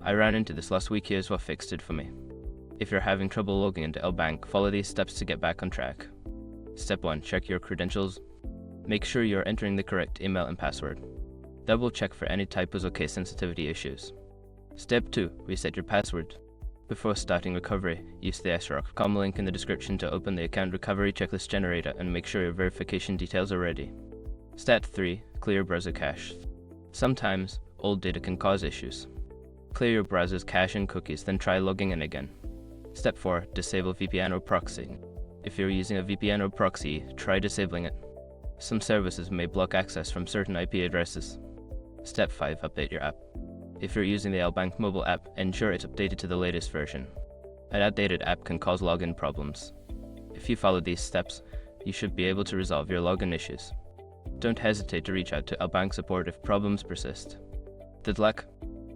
I ran into this last week. Here's what fixed it for me. If you're having trouble logging into LBank, follow these steps to get back on track. Step 1. Check your credentials. Make sure you're entering the correct email and password. Double check for any typos or case sensitivity issues. Step 2. Reset your password. Before starting recovery, use the srock.com link in the description to open the account recovery checklist generator and make sure your verification details are ready. Step 3. Clear browser cache. Sometimes, old data can cause issues. Clear your browser's cache and cookies, then try logging in again. Step 4. Disable VPN or proxy. If you're using a VPN or proxy, try disabling it. Some services may block access from certain IP addresses. Step 5. Update your app. If you're using the LBank mobile app, ensure it's updated to the latest version. An outdated app can cause login problems. If you follow these steps, you should be able to resolve your login issues. Don't hesitate to reach out to LBank support if problems persist. Good luck!